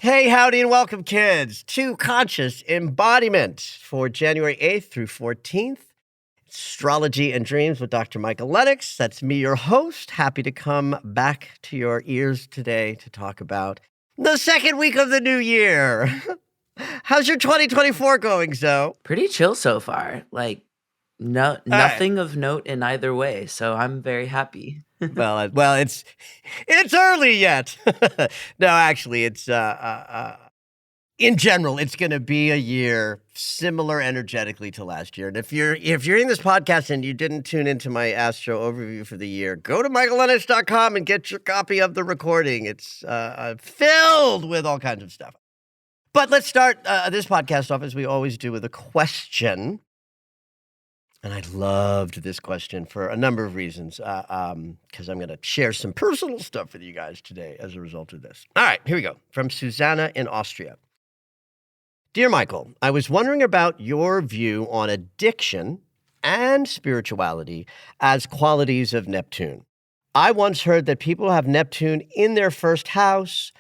Hey, howdy, and welcome, kids, to Conscious Embodiment for January 8th through 14th. Astrology and Dreams with Dr. Michael Lennox. That's me, your host. Happy to come back to your ears today to talk about the second week of the new year. How's your 2024 going, Zoe? Pretty chill so far. Nothing of note in either way, so I'm very happy. Well, it's early yet. No, actually, it's in general, it's going to be a year similar energetically to last year. And if you're in this podcast and you didn't tune into my Astro overview for the year, go to michaellennox.com and get your copy of the recording. It's filled with all kinds of stuff. But let's start this podcast off as we always do with a question. And I loved this question for a number of reasons, because I'm going to share some personal stuff with you guys today as a result of this. All right, here we go. From Susanna in Austria. Dear Michael, I was wondering about your view on addiction and spirituality as qualities of Neptune. I once heard that people who have Neptune in their first house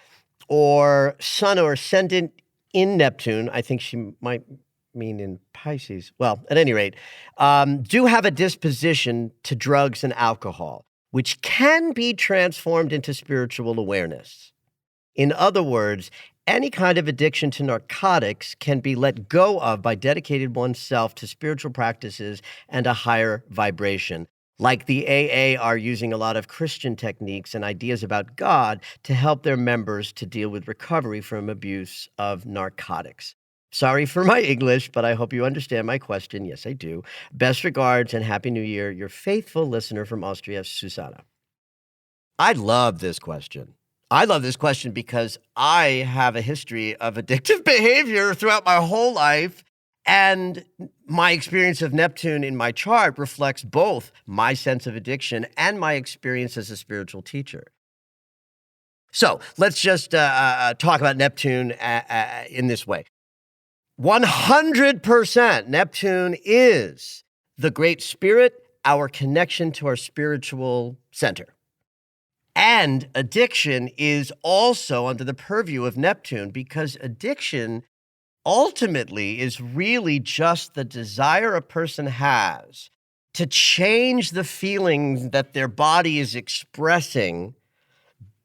or sun or ascendant in Neptune, I think she might mean in Pisces, well, at any rate, do have a disposition to drugs and alcohol, which can be transformed into spiritual awareness. In other words, any kind of addiction to narcotics can be let go of by dedicating oneself to spiritual practices and a higher vibration. Like the AA are using a lot of Christian techniques and ideas about God to help their members to deal with recovery from abuse of narcotics. Sorry for my English, but I hope you understand my question. Yes, I do. Best regards and Happy New Year. Your faithful listener from Austria, Susanna. I love this question. I love this question because I have a history of addictive behavior throughout my whole life, and my experience of Neptune in my chart reflects both my sense of addiction and my experience as a spiritual teacher. So let's just talk about Neptune in this way. 100% Neptune is the Great Spirit, our connection to our spiritual center. And addiction is also under the purview of Neptune, because addiction ultimately is really just the desire a person has to change the feelings that their body is expressing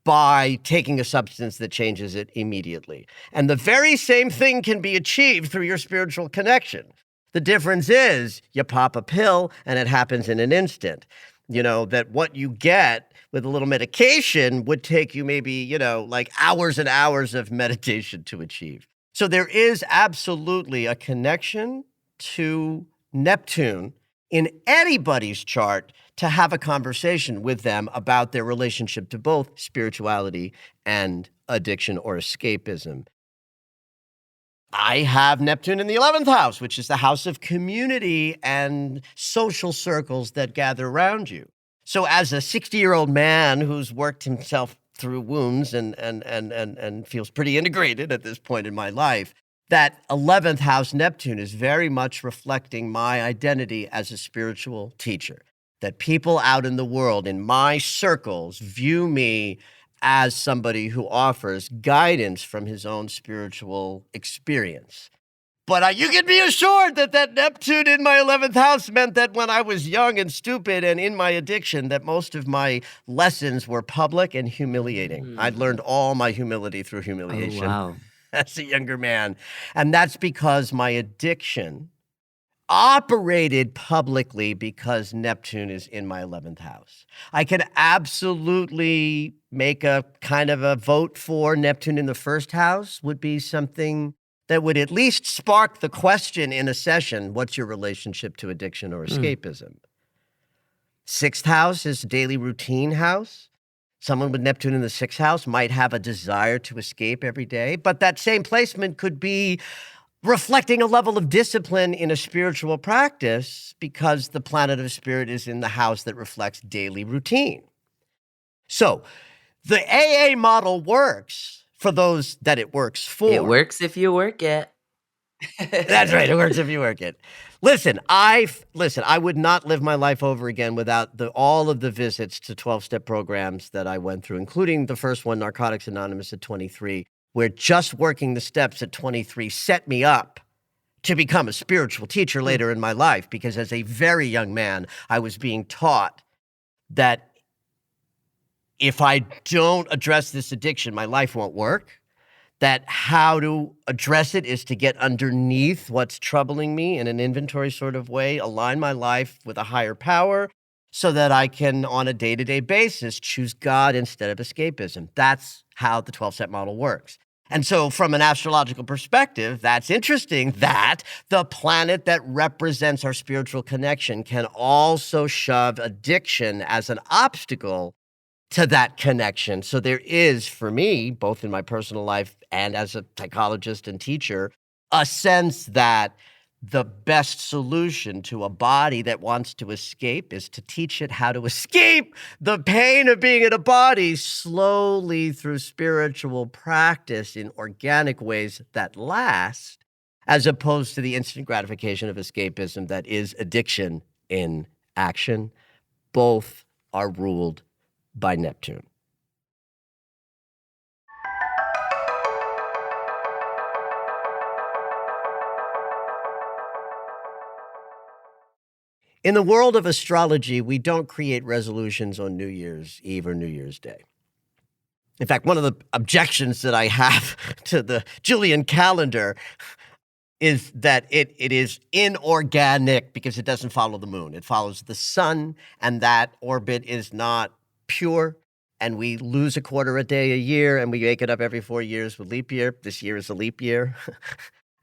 by taking a substance that changes it immediately. And the very same thing can be achieved through your spiritual connection. The difference is you pop a pill and it happens in an instant. You know, that what you get with a little medication would take you maybe, like hours and hours of meditation to achieve. So there is absolutely a connection to Neptune in anybody's chart to have a conversation with them about their relationship to both spirituality and addiction or escapism. I have Neptune in the 11th house, which is the house of community and social circles that gather around you. So as a 60-year-old man who's worked himself through wounds and feels pretty integrated at this point in my life, that 11th house Neptune is very much reflecting my identity as a spiritual teacher. That people out in the world, in my circles, view me as somebody who offers guidance from his own spiritual experience. But you can be assured that Neptune in my 11th house meant that when I was young and stupid and in my addiction, that most of my lessons were public and humiliating. I'd learned all my humility through humiliation. Oh, wow. As a younger man. And that's because my addiction operated publicly because Neptune is in my 11th house. I could absolutely make a kind of a vote for Neptune in the first house would be something that would at least spark the question in a session, what's your relationship to addiction or escapism? Sixth house is daily routine house. Someone with Neptune in the sixth house might have a desire to escape every day, but that same placement could be reflecting a level of discipline in a spiritual practice because the planet of spirit is in the house that reflects daily routine. So the AA model works for those that it works for. It works if you work it. That's right. It works if you work it. Listen, I would not live my life over again without all of the visits to 12-step programs that I went through, including the first one, Narcotics Anonymous at 23, where just working the steps at 23 set me up to become a spiritual teacher later in my life, because as a very young man, I was being taught that if I don't address this addiction, my life won't work. That how to address it is to get underneath what's troubling me in an inventory sort of way, align my life with a higher power so that I can, on a day-to-day basis, choose God instead of escapism. That's how the 12-step model works. And so from an astrological perspective, that's interesting that the planet that represents our spiritual connection can also shove addiction as an obstacle to that connection. So there is, for me, both in my personal life and as a psychologist and teacher, a sense that the best solution to a body that wants to escape is to teach it how to escape the pain of being in a body slowly through spiritual practice in organic ways that last, as opposed to the instant gratification of escapism that is addiction in action. Both are ruled by Neptune. In the world of astrology, we don't create resolutions on New Year's Eve or New Year's Day. In fact, one of the objections that I have to the Julian calendar is that it is inorganic because it doesn't follow the moon. It follows the sun, and that orbit is not pure. And we lose a quarter a day a year, and we make it up every 4 years with leap year. This year is a leap year.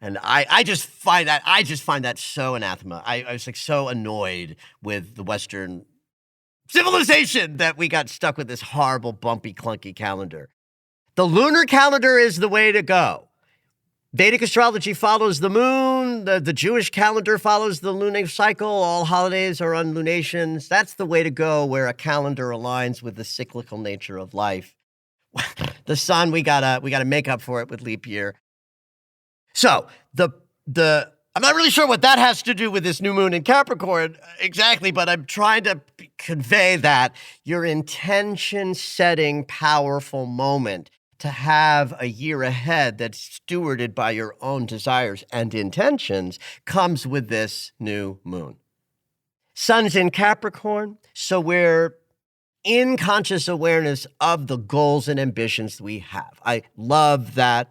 And I just find that so anathema. I was like so annoyed with the Western civilization that we got stuck with this horrible, bumpy, clunky calendar. The lunar calendar is the way to go. Vedic astrology follows the moon. The Jewish calendar follows the lunar cycle. All holidays are on lunations. That's the way to go, where a calendar aligns with the cyclical nature of life. The sun, we gotta make up for it with leap year. So I'm not really sure what that has to do with this new moon in Capricorn exactly, but I'm trying to convey that your intention-setting powerful moment to have a year ahead that's stewarded by your own desires and intentions comes with this new moon. Sun's in Capricorn, so we're in conscious awareness of the goals and ambitions we have. I love that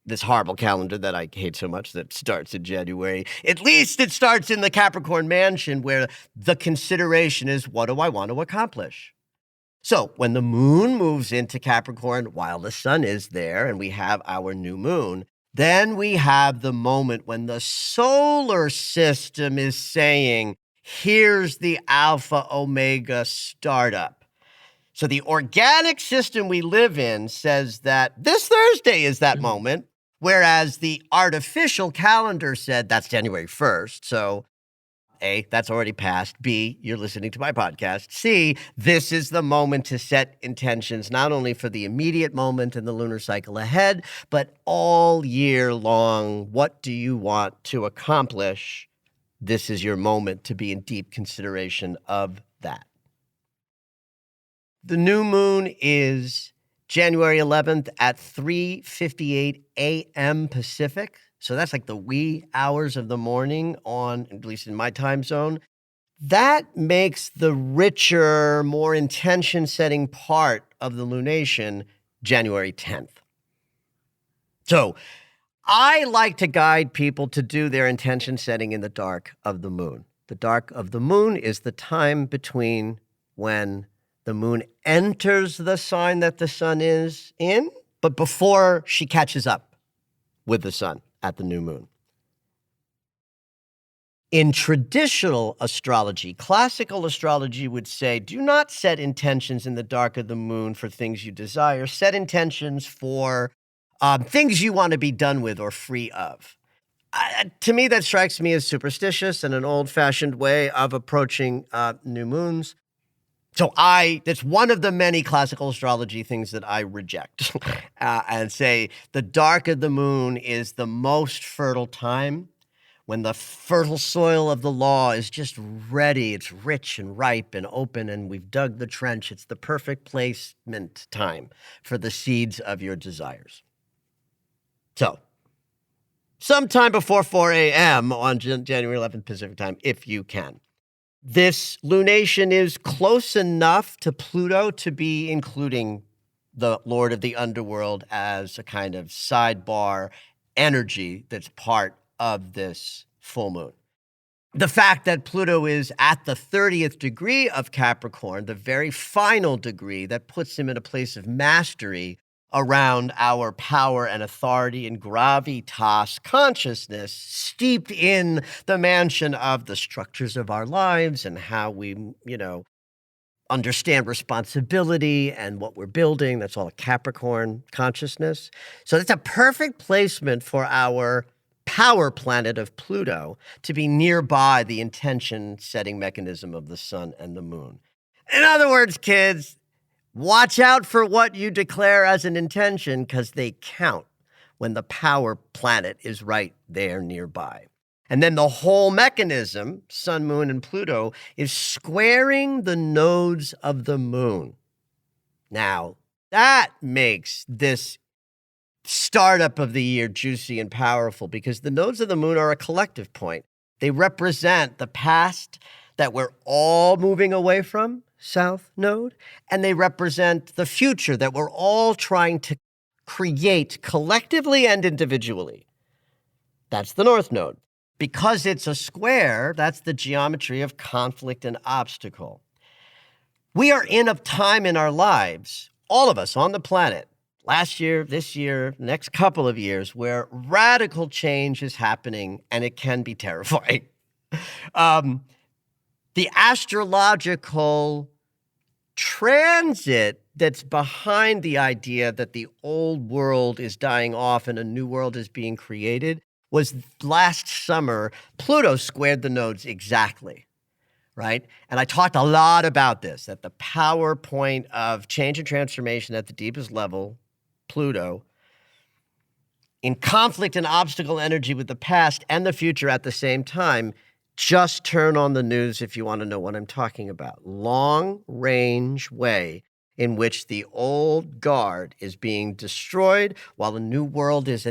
this horrible calendar that I hate so much that starts in January. At least it starts in the Capricorn mansion, where the consideration is, what do I want to accomplish? So when the moon moves into Capricorn while the sun is there and we have our new moon, then we have the moment when the solar system is saying, here's the Alpha Omega startup. So the organic system we live in says that this Thursday is that moment, whereas the artificial calendar said that's January 1st. So A, that's already passed. B, you're listening to my podcast. C, this is the moment to set intentions, not only for the immediate moment in the lunar cycle ahead, but all year long. What do you want to accomplish? This is your moment to be in deep consideration of that. The new moon is January 11th at 3:58 a.m. Pacific. So that's like the wee hours of the morning on, at least in my time zone. That makes the richer, more intention-setting part of the lunation January 10th. So I like to guide people to do their intention setting in the dark of the moon. The dark of the moon is the time between when the moon enters the sign that the sun is in, but before she catches up with the sun at the new moon. In traditional astrology, classical astrology would say, do not set intentions in the dark of the moon for things you desire. Set intentions for things you want to be done with or free of. To me, that strikes me as superstitious and an old-fashioned way of approaching new moons. So that's one of the many classical astrology things that I reject and say the dark of the moon is the most fertile time, when the fertile soil of the law is just ready. It's rich and ripe and open, and we've dug the trench. It's the perfect placement time for the seeds of your desires. So, sometime before 4 a.m. on January 11th Pacific time, if you can. This lunation is close enough to Pluto to be including the Lord of the Underworld as a kind of sidebar energy that's part of this full moon. The fact that Pluto is at the 30th degree of Capricorn, the very final degree that puts him in a place of mastery around our power and authority and gravitas consciousness, steeped in the mansion of the structures of our lives and how we, understand responsibility and what we're building. That's all a Capricorn consciousness. So it's a perfect placement for our power planet of Pluto to be nearby the intention-setting mechanism of the sun and the moon. In other words, kids, watch out for what you declare as an intention because they count when the power planet is right there nearby. And then the whole mechanism, sun, moon, and Pluto, is squaring the nodes of the moon. Now, that makes this startup of the year juicy and powerful because the nodes of the moon are a collective point. They represent the past that we're all moving away from, south node, and they represent the future that we're all trying to create collectively and individually. That's the north node. Because it's a square, that's the geometry of conflict and obstacle. We are in a time in our lives, all of us on the planet, last year, this year, next couple of years, where radical change is happening and it can be terrifying. The astrological transit that's behind the idea that the old world is dying off and a new world is being created was last summer. Pluto squared the nodes exactly, right? And I talked a lot about this, at the power point of change and transformation at the deepest level, Pluto, in conflict and obstacle energy with the past and the future at the same time. Just turn on the news if you want to know what I'm talking about. Long-range way in which the old guard is being destroyed while the new world is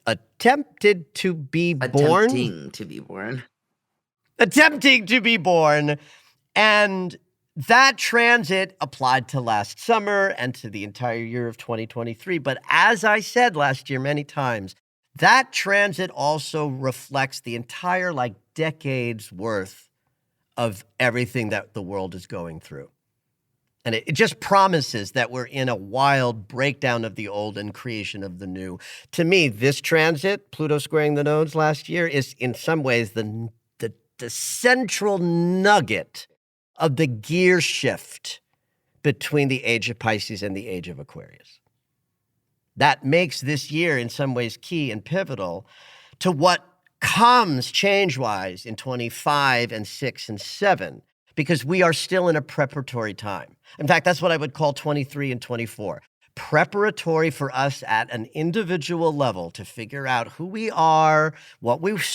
attempted to be born. Attempting to be born. Attempting to be born. And that transit applied to last summer and to the entire year of 2023. But as I said last year many times, that transit also reflects the entire decades worth of everything that the world is going through. And it just promises that we're in a wild breakdown of the old and creation of the new. To me, this transit, Pluto squaring the nodes last year, is in some ways the central nugget of the gear shift between the age of Pisces and the age of Aquarius. That makes this year in some ways key and pivotal to what comes change-wise in 25 and 6 and 7, because we are still in a preparatory time. In fact, that's what I would call 23 and 24. Preparatory for us at an individual level to figure out who we are,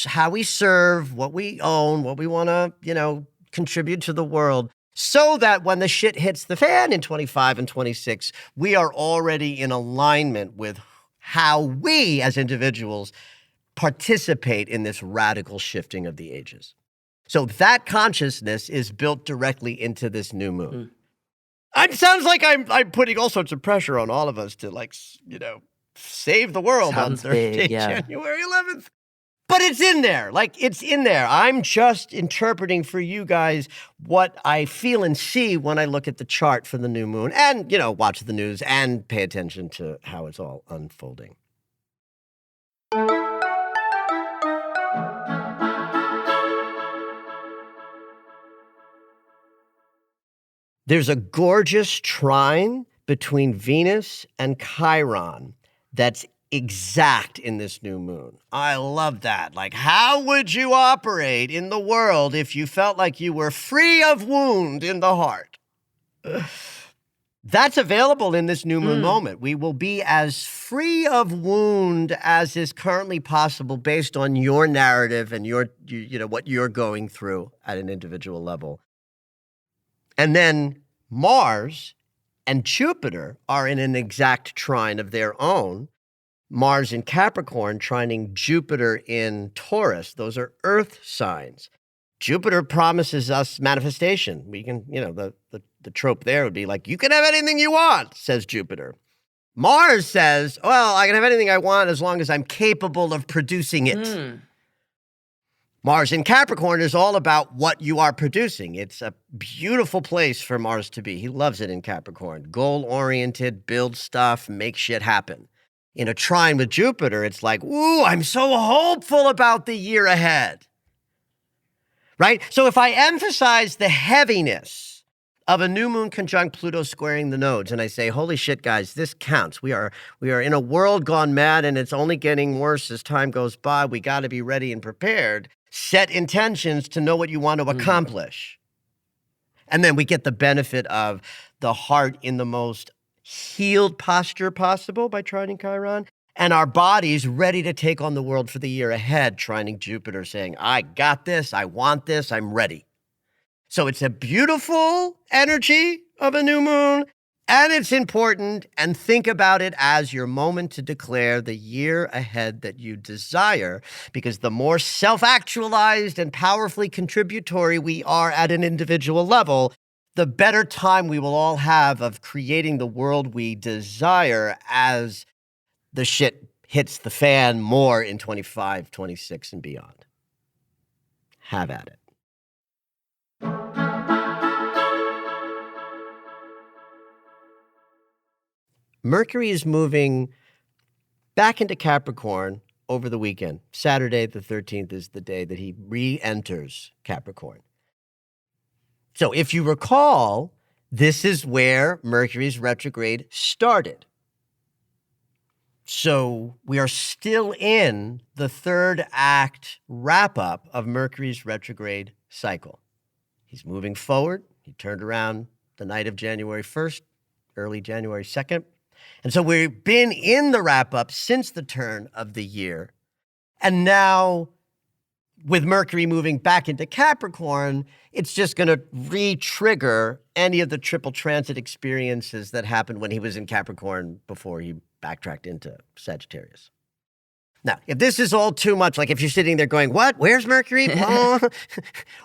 how we serve, what we own, what we want to, contribute to the world, so that when the shit hits the fan in 25 and 26, we are already in alignment with how we as individuals participate in this radical shifting of the ages. So that consciousness is built directly into this new moon. It sounds like I'm putting all sorts of pressure on all of us to save the world Sounds on Thursday, big, yeah. January 11th. But it's in there. It's in there. I'm just interpreting for you guys what I feel and see when I look at the chart for the new moon and, watch the news and pay attention to how it's all unfolding. There's a gorgeous trine between Venus and Chiron that's exact in this new moon. I love that. How would you operate in the world if you felt like you were free of wound in the heart? That's available in this new moon moment. We will be as free of wound as is currently possible based on your narrative and what you're going through at an individual level. And then Mars and Jupiter are in an exact trine of their own, Mars in Capricorn trining Jupiter in Taurus. Those are earth signs. Jupiter promises us manifestation. We can, the trope there would be like, you can have anything you want, says Jupiter. Mars says, well, I can have anything I want as long as I'm capable of producing it. Mars in Capricorn is all about what you are producing. It's a beautiful place for Mars to be. He loves it in Capricorn. Goal-oriented, build stuff, make shit happen. In a trine with Jupiter, it's like, ooh, I'm so hopeful about the year ahead. Right? So if I emphasize the heaviness of a new moon conjunct Pluto squaring the nodes, and I say, holy shit, guys, this counts. We are in a world gone mad, and it's only getting worse as time goes by. We got to be ready and prepared. Set intentions to know what you want to accomplish. And then we get the benefit of the heart in the most healed posture possible by trining Chiron, and our bodies ready to take on the world for the year ahead, trining Jupiter, saying, I got this, I want this, I'm ready. So it's a beautiful energy of a new moon, and it's important, and think about it as your moment to declare the year ahead that you desire, because the more self-actualized and powerfully contributory we are at an individual level, the better time we will all have of creating the world we desire as the shit hits the fan more in 25, 26, and beyond. Have at it. Mercury is moving back into Capricorn over the weekend. Saturday, the 13th, is the day that he re-enters Capricorn. So if you recall, this is where Mercury's retrograde started. So we are still in the third act wrap-up of Mercury's retrograde cycle. He's moving forward. He turned around the night of January 1st, early January 2nd. And so we've been in the wrap-up since the turn of the year. And now, with Mercury moving back into Capricorn, it's just going to re-trigger any of the triple transit experiences that happened when he was in Capricorn before he backtracked into Sagittarius. Now, if this is all too much, like if you're sitting there going, what? Where's Mercury?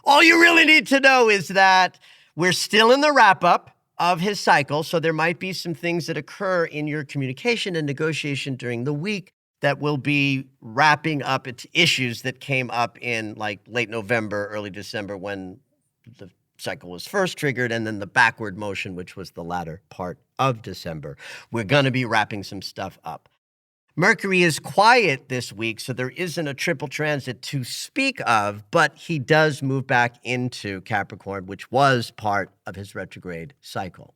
All you really need to know is that we're still in the wrap-up of his cycle, so there might be some things that occur in your communication and negotiation during the week that will be wrapping up its issues that came up in like late November, early December when the cycle was first triggered, and then the backward motion, which was the latter part of December. We're going to be wrapping some stuff up. Mercury is quiet this week, so there isn't a triple transit to speak of, but he does move back into Capricorn, which was part of his retrograde cycle.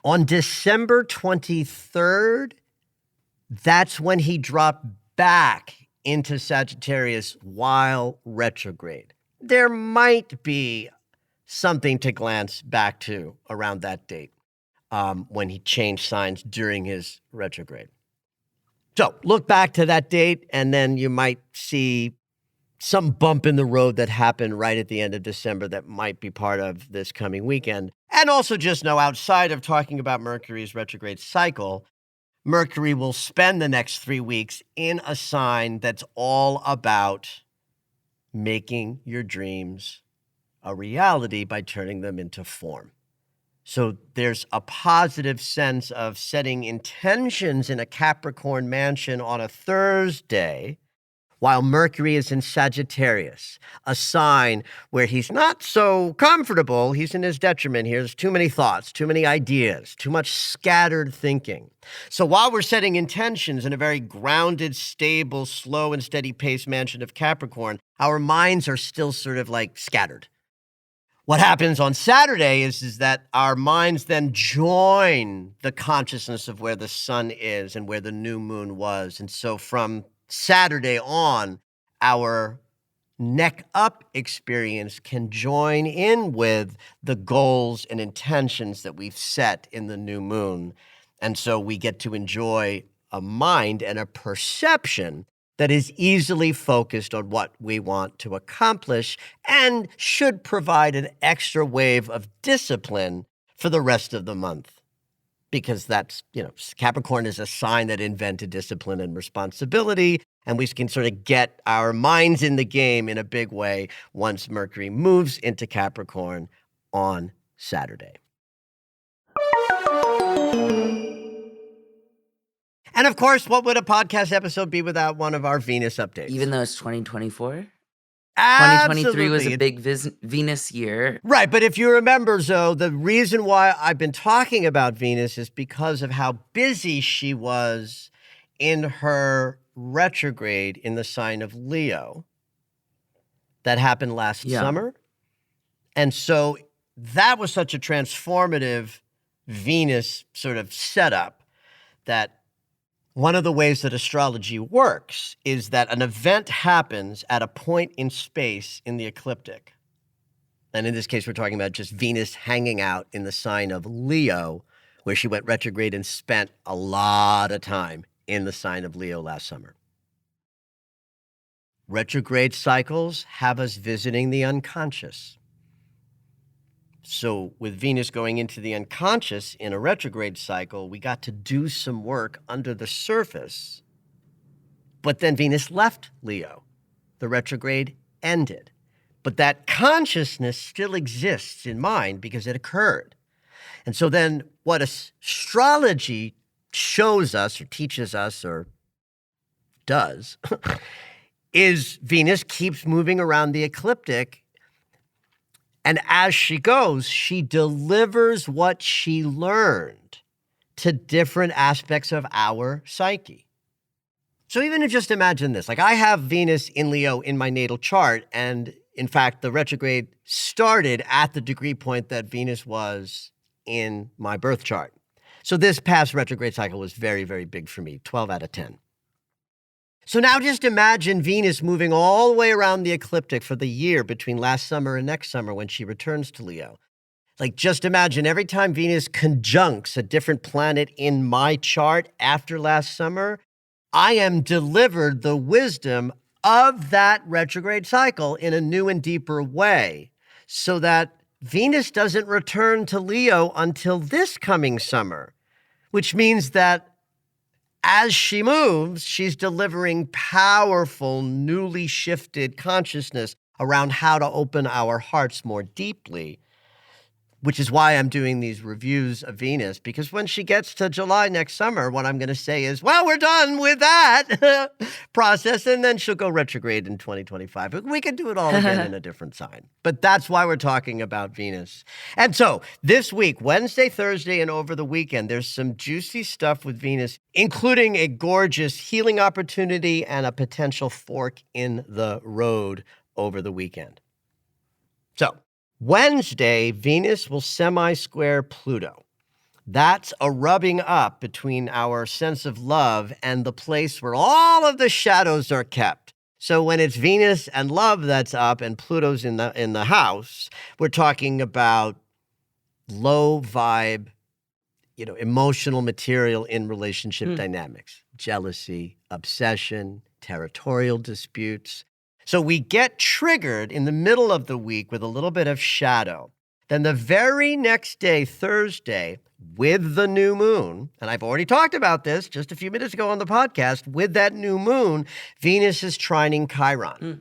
On December 23rd, that's when he dropped back into Sagittarius while retrograde. There might be something to glance back to around that date when he changed signs during his retrograde. So look back to that date, and then you might see some bump in the road that happened right at the end of December that might be part of this coming weekend. And also just know, outside of talking about Mercury's retrograde cycle, Mercury will spend the next 3 weeks in a sign that's all about making your dreams a reality by turning them into form. So there's a positive sense of setting intentions in a Capricorn mansion on a Thursday while Mercury is in Sagittarius, a sign where he's not so comfortable. He's in his detriment here. There's too many thoughts, too many ideas, too much scattered thinking. So while we're setting intentions in a very grounded, stable, slow and steady pace mansion of Capricorn, our minds are still sort of like scattered. What happens on Saturday is that our minds then join the consciousness of where the sun is and where the new moon was. And so from Saturday on, our neck up experience can join in with the goals and intentions that we've set in the new moon. And so we get to enjoy a mind and a perception that is easily focused on what we want to accomplish and should provide an extra wave of discipline for the rest of the month. because that's, Capricorn is a sign that invented discipline and responsibility. And we can sort of get our minds in the game in a big way once Mercury moves into Capricorn on Saturday. And of course, what would a podcast episode be without one of our Venus updates? Even though it's 2024? Absolutely. 2023 was a big Venus year. Right, but if you remember, Zoe, the reason why I've been talking about Venus is because of how busy she was in her retrograde in the sign of Leo that happened last summer. And so that was such a transformative Venus sort of setup that one of the ways that astrology works is that an event happens at a point in space in the ecliptic. And in this case, we're talking about just Venus hanging out in the sign of Leo, where she went retrograde and spent a lot of time in the sign of Leo last summer. Retrograde cycles have us visiting the unconscious. So with Venus going into the unconscious in a retrograde cycle, we got to do some work under the surface. But then Venus left Leo. The retrograde ended. But that consciousness still exists in mind because it occurred. And so then what astrology shows us or teaches us or does is Venus keeps moving around the ecliptic. And as she goes, she delivers what she learned to different aspects of our psyche. So even if just imagine this, like I have Venus in Leo in my natal chart, and in fact, the retrograde started at the degree point that Venus was in my birth chart. So this past retrograde cycle was very, very big for me, 12 out of 10. So now just imagine Venus moving all the way around the ecliptic for the year between last summer and next summer when she returns to Leo. Like just imagine every time Venus conjuncts a different planet in my chart after last summer, I am delivered the wisdom of that retrograde cycle in a new and deeper way so that Venus doesn't return to Leo until this coming summer, which means that as she moves, she's delivering powerful, newly shifted consciousness around how to open our hearts more deeply, which is why I'm doing these reviews of Venus, because when she gets to July next summer, what I'm going to say is, well, we're done with that process, and then she'll go retrograde in 2025. But we can do it all again in a different sign. But that's why we're talking about Venus. And so this week, Wednesday, Thursday, and over the weekend, there's some juicy stuff with Venus, including a gorgeous healing opportunity and a potential fork in the road over the weekend. So Wednesday, Venus will semi-square Pluto. That's a rubbing up between our sense of love and the place where all of the shadows are kept. So when it's Venus and love that's up and Pluto's in the house, we're talking about low vibe, emotional material in relationship dynamics, jealousy, obsession, territorial disputes. So we get triggered in the middle of the week with a little bit of shadow. Then the very next day, Thursday, with the new moon, and I've already talked about this just a few minutes ago on the podcast, with that new moon, Venus is trining Chiron.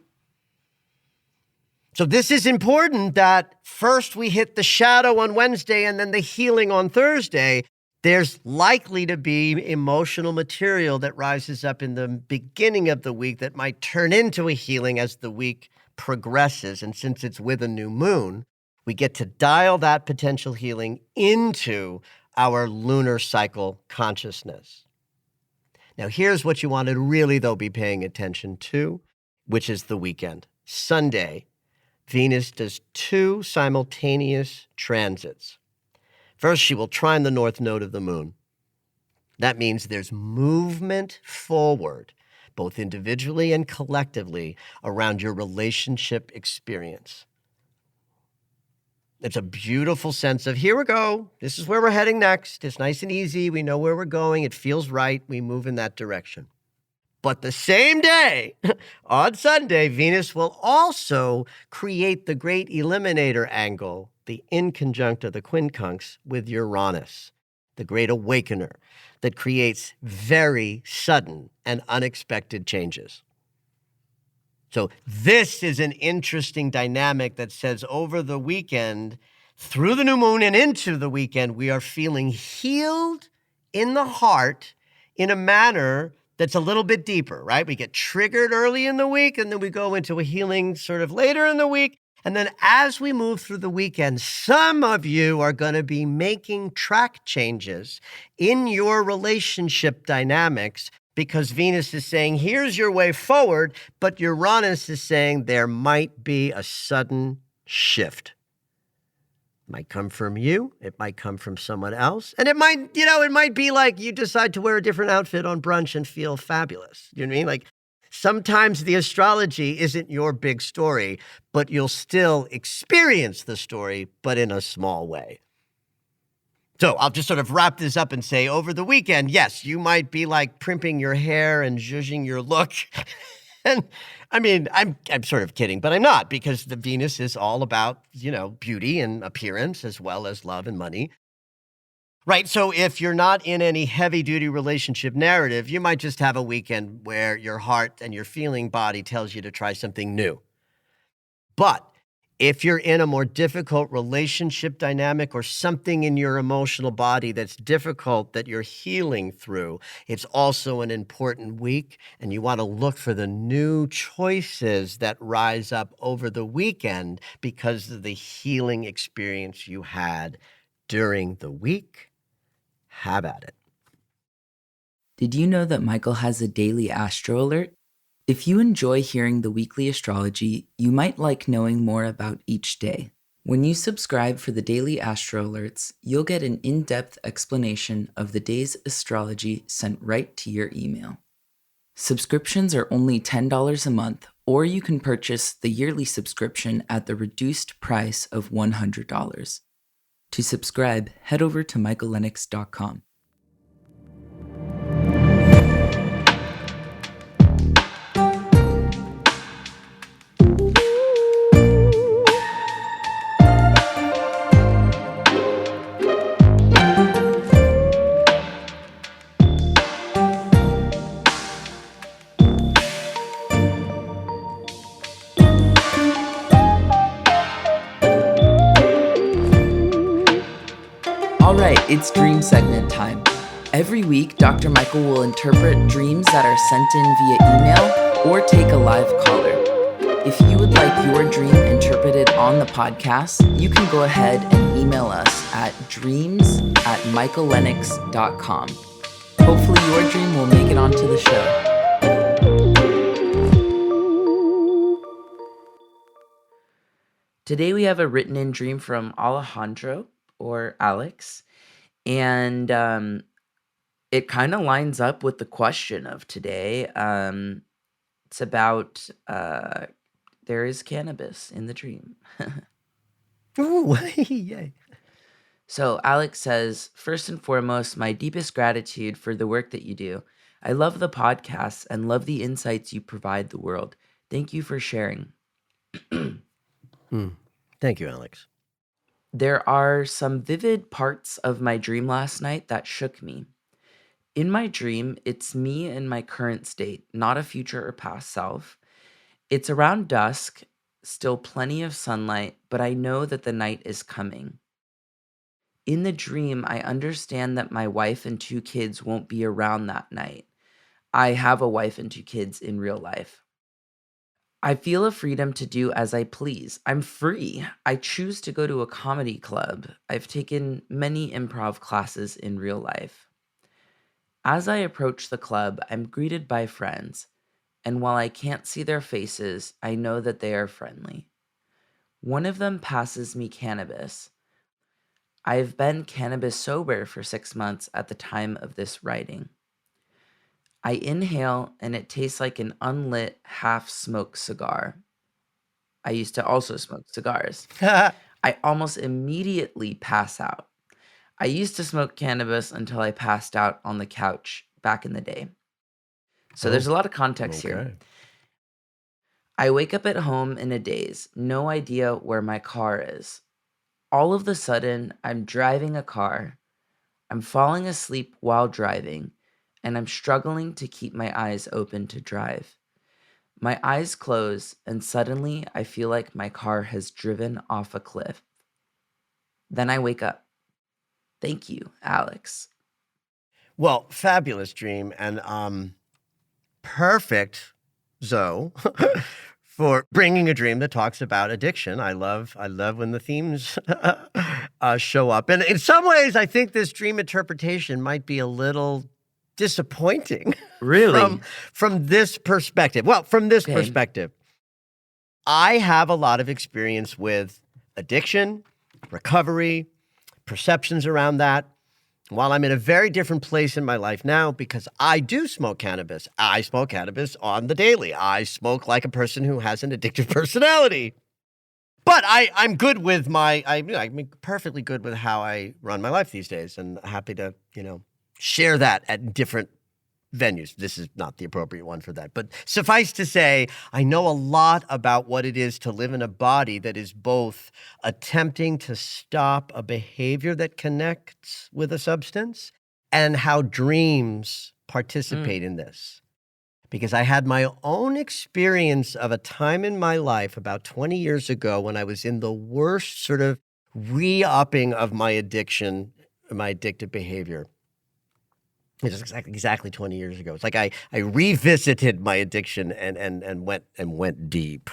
So this is important that first we hit the shadow on Wednesday and then the healing on Thursday. There's likely to be emotional material that rises up in the beginning of the week that might turn into a healing as the week progresses. And since it's with a new moon, we get to dial that potential healing into our lunar cycle consciousness. Now, here's what you want to really, though, be paying attention to, which is the weekend. Sunday, Venus does 2 simultaneous transits. First, she will trine the north node of the moon. That means there's movement forward, both individually and collectively, around your relationship experience. It's a beautiful sense of, here we go. This is where we're heading next. It's nice and easy. We know where we're going. It feels right. We move in that direction. But the same day, on Sunday, Venus will also create the great eliminator angle, the inconjunct of the quincunx with Uranus. the great awakener that creates very sudden and unexpected changes. So this is an interesting dynamic that says over the weekend, through the new moon and into the weekend, we are feeling healed in the heart in a manner that's a little bit deeper, right? We get triggered early in the week, and then we go into a healing sort of later in the week. And then as we move through the weekend, some of you are going to be making track changes in your relationship dynamics because Venus is saying, here's your way forward, but Uranus is saying there might be a sudden shift. It might come from you. It might come from someone else. And it might be like you decide to wear a different outfit on brunch and feel fabulous. You know what I mean? Like sometimes the astrology isn't your big story, but you'll still experience the story, but in a small way. So I'll just sort of wrap this up and say over the weekend, yes, you might be like primping your hair and zhuzhing your look. And I mean, I'm sort of kidding, but I'm not, because the Venus is all about, beauty and appearance as well as love and money. Right. So if you're not in any heavy duty relationship narrative, you might just have a weekend where your heart and your feeling body tells you to try something new. But if you're in a more difficult relationship dynamic or something in your emotional body that's difficult that you're healing through, it's also an important week, and you want to look for the new choices that rise up over the weekend because of the healing experience you had during the week. Have at it. Did you know that Michael has a daily astro alert? If you enjoy hearing the weekly astrology, you might like knowing more about each day. When you subscribe for the daily astro alerts, you'll get an in-depth explanation of the day's astrology sent right to your email. Subscriptions are only $10 a month, or you can purchase the yearly subscription at the reduced price of $100. To subscribe, head over to michaellennox.com. All right, it's dream segment time. Every week, Dr. Michael will interpret dreams that are sent in via email or take a live caller. If you would like your dream interpreted on the podcast, you can go ahead and email us at dreams@michaellennox.com. Hopefully your dream will make it onto the show. Today we have a written-in dream from Alejandro, or Alex, and it kind of lines up with the question of today. It's about there is cannabis in the dream. Ooh, yay. So Alex says, first and foremost, my deepest gratitude for the work that you do. I love the podcasts and love the insights you provide the world. Thank you for sharing. Thank you, Alex. There are some vivid parts of my dream last night that shook me. In my dream, it's me in my current state, not a future or past self. It's around dusk, still plenty of sunlight, but I know that the night is coming. In the dream, I understand that my wife and 2 kids won't be around that night. I have a wife and 2 kids in real life. I feel a freedom to do as I please. I'm free. I choose to go to a comedy club. I've taken many improv classes in real life. As I approach the club, I'm greeted by friends, and while I can't see their faces, I know that they are friendly. One of them passes me cannabis. I've been cannabis sober for 6 months at the time of this writing. I inhale, and it tastes like an unlit, half-smoked cigar. I used to also smoke cigars. I almost immediately pass out. I used to smoke cannabis until I passed out on the couch back in the day. So there's a lot of context here. I wake up at home in a daze, no idea where my car is. All of a sudden, I'm driving a car. I'm falling asleep while driving, and I'm struggling to keep my eyes open to drive. My eyes close, and suddenly I feel like my car has driven off a cliff. Then I wake up. Thank you, Alex. Well, fabulous dream and perfect, Zoe, for bringing a dream that talks about addiction. I love when the themes show up. And in some ways, I think this dream interpretation might be a little disappointing Really? from this perspective. Well, from this Okay. perspective, I have a lot of experience with addiction, recovery, perceptions around that. While I'm in a very different place in my life now because I do smoke cannabis. I smoke cannabis on the daily. I smoke like a person who has an addictive personality. But I'm good with I'm perfectly good with how I run my life these days and happy to, share that at different venues. This is not the appropriate one for that. But suffice to say, I know a lot about what it is to live in a body that is both attempting to stop a behavior that connects with a substance and how dreams participate in this. Because I had my own experience of a time in my life about 20 years ago when I was in the worst sort of re-upping of my addiction, my addictive behavior. It was exactly 20 years ago. It's like I revisited my addiction and went deep.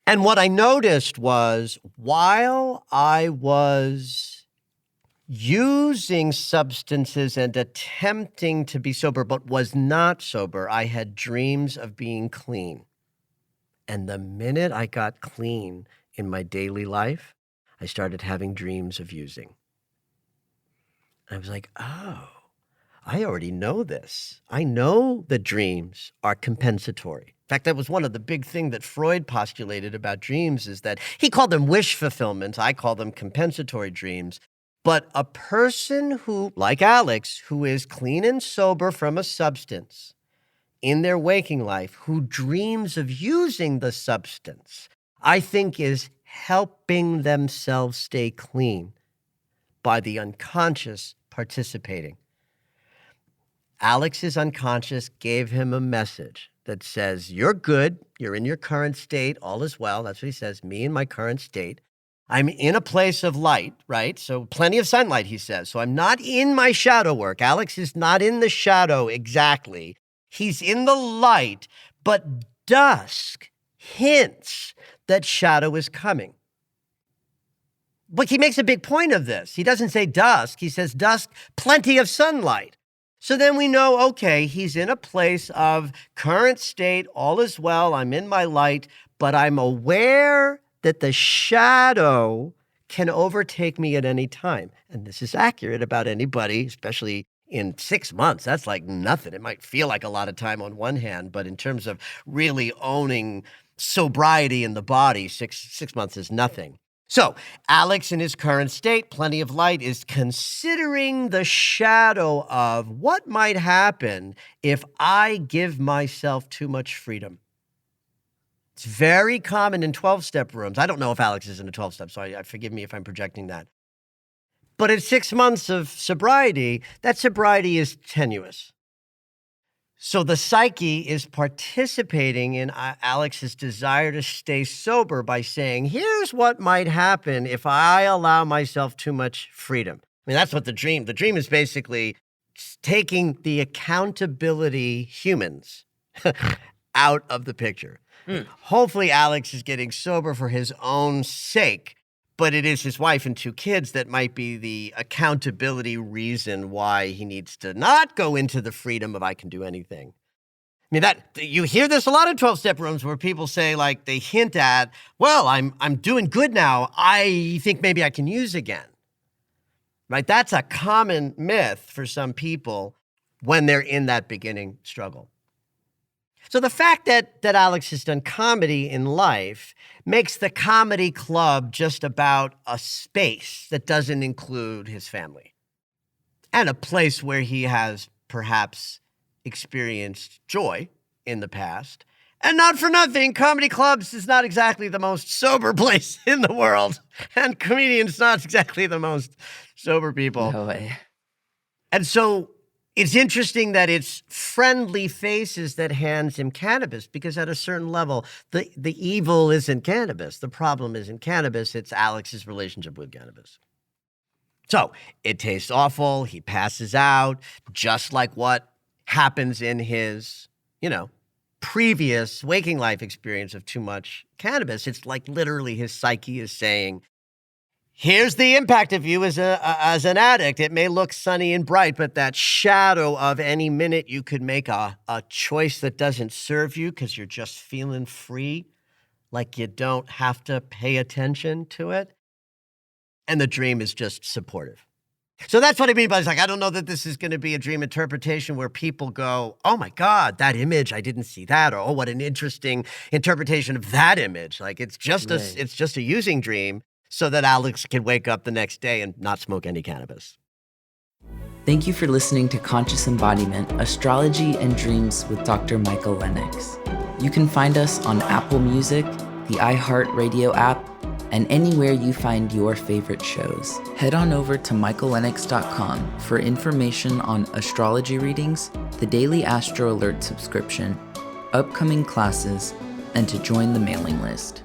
And what I noticed was while I was using substances and attempting to be sober, but was not sober, I had dreams of being clean. And the minute I got clean in my daily life, I started having dreams of using. I was like, oh, I already know this. I know that dreams are compensatory. In fact, that was one of the big things that Freud postulated about dreams is that he called them wish fulfillment. I call them compensatory dreams. But a person who, like Alex, who is clean and sober from a substance in their waking life, who dreams of using the substance, I think is helping themselves stay clean by the unconscious participating. Alex's unconscious gave him a message that says, you're good, you're in your current state, all is well. That's what he says, me in my current state. I'm in a place of light, right? So plenty of sunlight, he says. So I'm not in my shadow work. Alex is not in the shadow exactly. He's in the light, but dusk hints that shadow is coming. But he makes a big point of this. He doesn't say dusk. He says dusk, plenty of sunlight. So then we know, okay, he's in a place of current state, all is well, I'm in my light, but I'm aware that the shadow can overtake me at any time. And this is accurate about anybody, especially in 6 months. That's like nothing. It might feel like a lot of time on one hand, but in terms of really owning sobriety in the body, six months is nothing. So Alex in his current state, plenty of light, is considering the shadow of what might happen if I give myself too much freedom. It's very common in 12-step rooms. I don't know if Alex is in a 12-step, so forgive me if I'm projecting that. But at 6 months of sobriety, that sobriety is tenuous. So the psyche is participating in Alex's desire to stay sober by saying, here's what might happen if I allow myself too much freedom. I mean, that's what the dream is basically taking the accountability humans out of the picture. Hopefully Alex is getting sober for his own sake, but it is his wife and 2 kids that might be the accountability reason why he needs to not go into the freedom of I can do anything. I mean, that you hear this a lot in 12-step rooms where people say, like, they hint at, well, I'm doing good now. I think maybe I can use again. Right? That's a common myth for some people when they're in that beginning struggle. So the fact that Alex has done comedy in life makes the comedy club just about a space that doesn't include his family and a place where he has perhaps experienced joy in the past And not for nothing, comedy clubs is not exactly the most sober place in the world. And comedians not exactly the most sober people. No way. And so it's interesting that it's friendly faces that hands him cannabis, because at a certain level, the evil isn't cannabis. The problem isn't cannabis. It's Alex's relationship with cannabis. So it tastes awful. He passes out, just like what happens in his, previous waking life experience of too much cannabis. It's like literally his psyche is saying, here's the impact of you as an addict. It may look sunny and bright, but that shadow of any minute you could make a choice that doesn't serve you because you're just feeling free, like you don't have to pay attention to it. And the dream is just supportive. So that's what I mean by it's like, I don't know that this is going to be a dream interpretation where people go, oh my God, that image, I didn't see that. Or, oh, what an interesting interpretation of that image. Like it's just a using dream so that Alex can wake up the next day and not smoke any cannabis. Thank you for listening to Conscious Embodiment, Astrology and Dreams with Dr. Michael Lennox. You can find us on Apple Music, the iHeartRadio app, and anywhere you find your favorite shows. Head on over to michaellennox.com for information on astrology readings, the daily Astro Alert subscription, upcoming classes, and to join the mailing list.